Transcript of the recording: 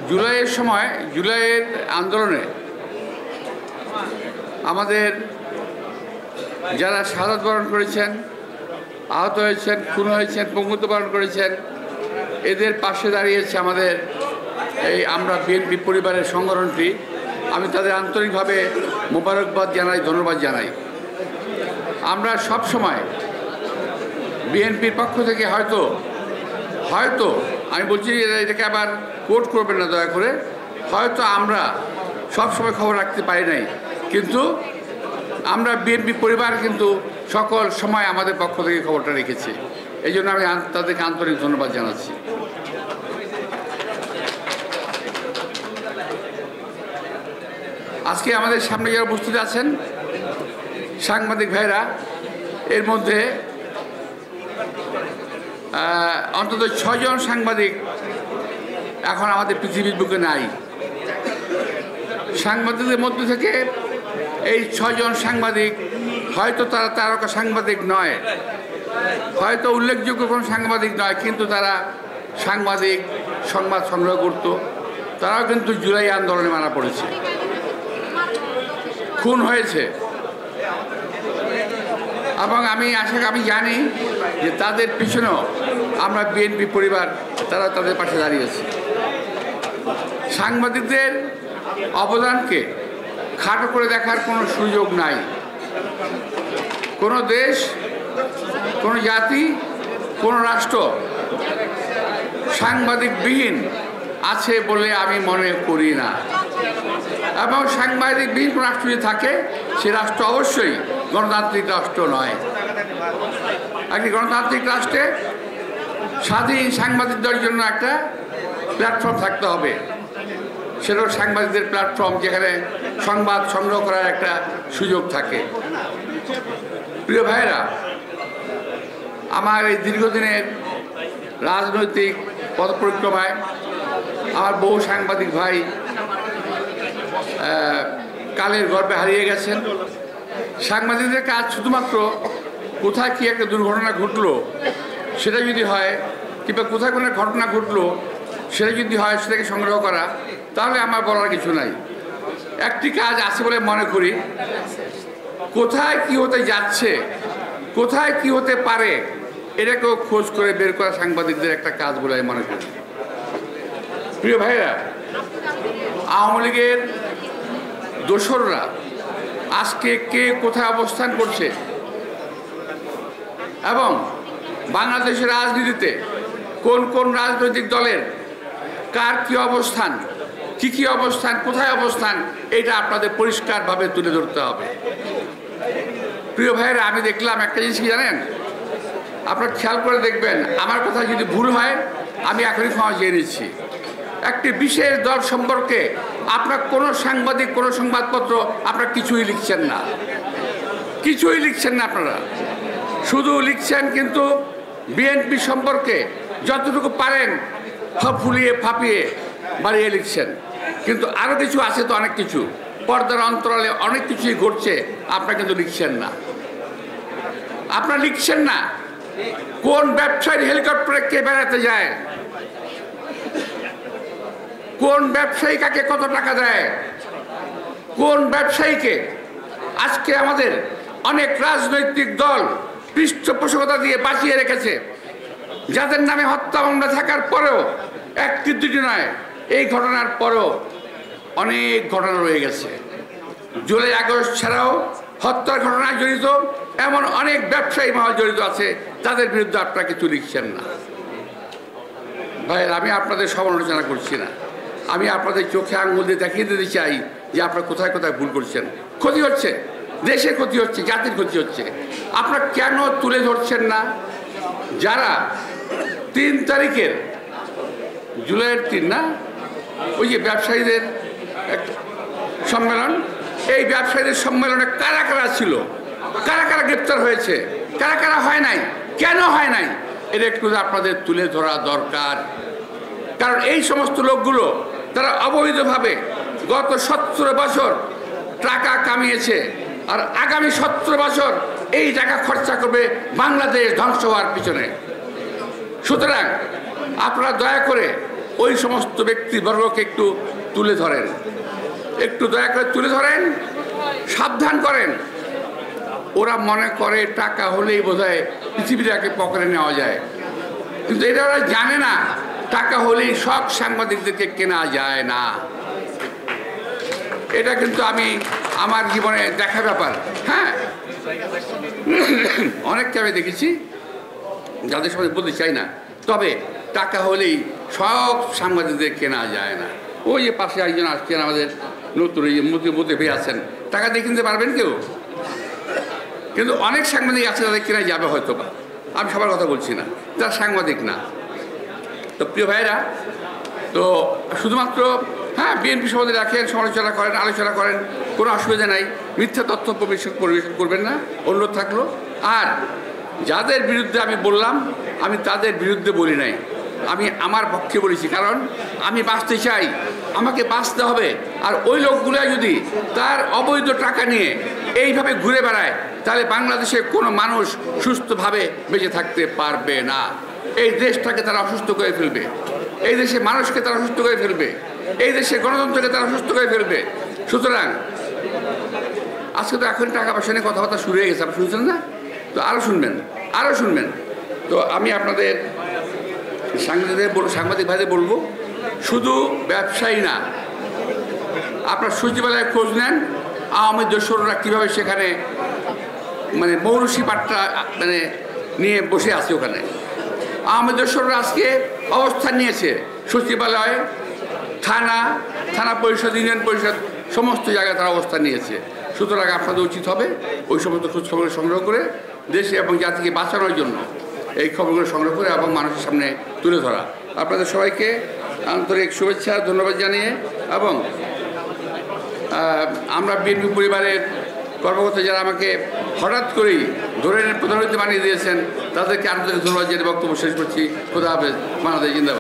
জুলাইয়ের সময় জুলাইয়ের আন্দোলনে আমাদের যারা শাহাদাত বরণ করেছেন, আহত হয়েছেন, খুন হয়েছেন, পঙ্গুত্ব বরণ করেছেন, এদের পাশে দাঁড়িয়েছে আমাদের এই আমরা বিএনপি পরিবারের সংগঠনটি। আমি তাদের আন্তরিকভাবে মোবারকবাদ জানাই, ধন্যবাদ জানাই। আমরা সব সময় বিএনপির পক্ষ থেকে হয়তো আমি বলছি এটাকে আবার কোট করবেন না দয়া করে, হয়তো আমরা সব সময় খবর রাখতে পারি নাই, কিন্তু আমরা বিএনপি পরিবার কিন্তু সকল সময় আমাদের পক্ষ থেকে খবরটা রেখেছি। এই জন্য আমি তাদেরকে আন্তরিক ধন্যবাদ জানাচ্ছি। আজকে আমাদের সামনে যারা উপস্থিত আছেন সাংবাদিক ভাইরা, এর মধ্যে অন্তত 6 জন সাংবাদিক এখন আমাদের পৃথিবীর বুকে নাই। সাংবাদিকদের মধ্য থেকে এই 6 জন সাংবাদিক হয়তো তারা তারকা সাংবাদিক নয়, হয়তো উল্লেখযোগ্য কোনো সাংবাদিক নয়, কিন্তু তারা সংবাদ সংগ্রহ করত। তারাও কিন্তু জুলাই আন্দোলনে মারা পড়েছে, খুন হয়েছে, এবং আমি জানি যে তাদের পিছনেও আমরা বিএনপি পরিবার তারা তাদের পাশে দাঁড়িয়েছে। সাংবাদিকদের অবদানকে খাটো করে দেখার কোনো সুযোগ নাই। কোনো দেশ, কোনো জাতি, কোনো রাষ্ট্র সাংবাদিকবিহীন আছে বলে আমি মনে করি না, এবং সাংবাদিকবিহীন কোনো রাষ্ট্র যদি থাকে সে রাষ্ট্র অবশ্যই গণতান্ত্রিক রাষ্ট্র নয়। একটি গণতান্ত্রিক রাষ্ট্রে স্বাধীন সাংবাদিকদের জন্য একটা প্ল্যাটফর্ম থাকতে হবে। সেটাও সাংবাদিকদের প্ল্যাটফর্ম, যেখানে সংবাদ সংগ্রহ করার একটা সুযোগ থাকে। প্রিয় ভাইয়েরা, আমার এই দীর্ঘদিনের রাজনৈতিক পথ পরিক্রমায় আমার বহু সাংবাদিক ভাই কালের গর্ভে হারিয়ে গেছেন। সাংবাদিকদের কাজ শুধুমাত্র কোথায় কি একটা দুর্ঘটনা ঘটলো সেটা যদি হয়, কিংবা কোথায় কোনো ঘটনা ঘটলো সেটা যদি হয়, সেটাকে সংগ্রহ করা, তাহলে আমার বলার কিছু নাই। একটি কাজ আছে বলে মনে করি, কোথায় কি হতে যাচ্ছে, কোথায় কি হতে পারে, এটাকেও খোঁজ করে বের করা সাংবাদিকদের একটা কাজ বলে আমি মনে করি। প্রিয় ভাইরা, আওয়ামী লীগের দোসররা আজকে কে কোথায় অবস্থান করছে এবং বাংলাদেশের রাজনীতিতে কোন কোন রাজনৈতিক দলের কার কি অবস্থান, কি অবস্থান, কোথায় অবস্থান, এটা আপনাদের পরিষ্কারভাবে তুলে ধরতে হবে। প্রিয় ভাইয়েরা, আমি দেখলাম একটা জিনিস কি জানেন, আপনারা খেয়াল করে দেখবেন, আমার কথা যদি ভুল হয় আমি এখনই ক্ষমা চেয়ে নিচ্ছি। একটি বিশেষ দল সম্পর্কে আপনার কোনো সাংবাদিক, কোনো সংবাদপত্র আপনারা কিছুই লিখছেন না, আপনারা শুধু লিখছেন কিন্তু বিএনপি সম্পর্কে যতটুকু পারেন ফুলিয়ে ফাঁপিয়ে বাড়িয়ে লিখছেন, কিন্তু আরও কিছু আছে তো, অনেক কিছু পর্দার অন্তরালে অনেক কিছুই ঘটছে, আপনারা কিন্তু লিখছেন না। আপনারা লিখছেন না কোন ব্যবসায়ী হেলিকপ্টারে কে বেড়াতে যায়, কোন ব্যবসায়ী কাকে কত টাকা দেয়, কোন ব্যবসায়ীকে আজকে আমাদের অনেক রাজনৈতিক দল পৃষ্ঠপোষকতা দিয়ে বাঁচিয়ে রেখেছে, যাদের নামে হত্যা মামলা থাকার পরেও, একটি দুটি নয়, এই ঘটনার পরেও অনেক ঘটনা রয়ে গেছে। জুলাই আগস্ট ছাড়াও হত্যার ঘটনায় জড়িত এমন অনেক ব্যবসায়ী মহল জড়িত আছে, তাদের বিরুদ্ধে আপনারা কিছু লিখছেন না। ভাই, আমি আপনাদের সমালোচনা করছি না, আমি আপনাদের চোখে আঙুল দিয়ে দেখিয়ে দিতে চাই যে আপনারা কোথায় কোথায় ভুল করছেন। ক্ষতি হচ্ছে, দেশের ক্ষতি হচ্ছে, জাতির ক্ষতি হচ্ছে। আপনারা কেন তুলে ধরছেন না যারা 3 তারিখের, জুলাইয়ের 3 না, ওই যে ব্যবসায়ীদের সম্মেলন, এই ব্যবসায়ীদের সম্মেলনে কারা কারা ছিল, কারা কারা গ্রেপ্তার হয়েছে, কারা কারা হয় নাই, কেন হয় নাই, এটা একটু আপনাদের তুলে ধরা দরকার। কারণ এই সমস্ত লোকগুলো তারা অবৈধভাবে গত 17 বছর টাকা কামিয়েছে, আর আগামী 17 বছর এই টাকা খরচা করবে বাংলাদেশ ধ্বংস হওয়ার পিছনে। সুতরাং আপনারা দয়া করে ওই সমস্ত ব্যক্তিবর্গকে একটু তুলে ধরেন, একটু দয়া করে তুলে ধরেন, সাবধান করেন। ওরা মনে করে টাকা হলেই বোধহয় পৃথিবীটাকে পকেটে নেওয়া যায়, কিন্তু এটা ওরা জানে না টাকা হলেই সব সাংবাদিকদেরকে কেনা যায় না। এটা কিন্তু আমি আমার জীবনে দেখা ব্যাপার। হ্যাঁ, অনেককে আমি দেখেছি, যাদের সবাই বলতে চাই না, তবে টাকা হলেই সব সাংবাদিকদের কেনা যায় না। ওই যে পাশে একজন আসছেন আমাদের নতুন মধ্যে পেয়ে আছেন, টাকা দিয়ে কিনতে পারবেন কেউ? কিন্তু অনেক সাংবাদিক আছে তাদের কেনা যাবে হয়তো বা, আমি সবার কথা বলছি না, তারা সাংবাদিক না। তো প্রিয় ভাইরা, তো শুধুমাত্র হ্যাঁ বিএনপি সভাপতি রাখেন, সমালোচনা করেন, আলোচনা করেন, কোনো অসুবিধা নাই, মিথ্যা তথ্য পরিবেশন করবেন না, অনুরোধ থাকলো। আর যাদের বিরুদ্ধে আমি বললাম, আমি তাদের বিরুদ্ধে বলি নাই, আমি আমার পক্ষে বলেছি, কারণ আমি বাঁচতে চাই, আমাকে বাঁচতে হবে। আর ওই লোকগুলো যদি তার অবৈধ টাকা নিয়ে এইভাবে ঘুরে বেড়ায়, তাহলে বাংলাদেশে কোনো মানুষ সুস্থভাবে বেঁচে থাকতে পারবে না। এই দেশটাকে তারা অসুস্থ করে ফেলবে, এই দেশে মানুষকে তারা অসুস্থ করে ফেলবে, এই দেশে গণতন্ত্রকে তারা অসুস্থ করে ফেলবে। সুতরাং আজকে তো এখন টাকা পয়সা নিয়ে কথাবার্তা শুরু হয়ে গেছে, আপনি শুনছেন না? তো আরও শুনবেন। তো আমি আপনাদের সাংবাদিক ভাইদের বলবো, শুধু ব্যবসায়ী না, আপনার সচিবালয়ে খোঁজ নেন আওয়ামী দোসররা কীভাবে সেখানে মানে মৌরসি পাট্টা মানে নিয়ে বসে আছে। ওখানে আওয়ামী দোসররা আজকে অবস্থান নিয়েছে, সচিবালয়, থানা পরিষদ, ইউনিয়ন পরিষদ, সমস্ত জায়গায় তারা অবস্থান নিয়েছে। সুতরাং আপনাদের উচিত হবে ওই সমস্ত খোঁজখবর সংগ্রহ করে দেশে এবং জাতিকে বাঁচানোর জন্য এই খবরগুলো সংগ্রহ করে এবং মানুষের সামনে তুলে ধরা। আপনাদের সবাইকে আন্তরিক শুভেচ্ছা, ধন্যবাদ জানিয়ে, এবং আমরা বিএনপি পরিবারের কর্মকর্তা যারা আমাকে হঠাৎ করেই ধরে প্রধানমন্ত্রী বানিয়ে দিয়েছেন, তাদেরকে আন্তরিক ধন্যবাদ জানিয়ে বক্তব্য শেষ করছি। খোদা হাফেজ। বাংলাদেশ জিন্দাবাদ।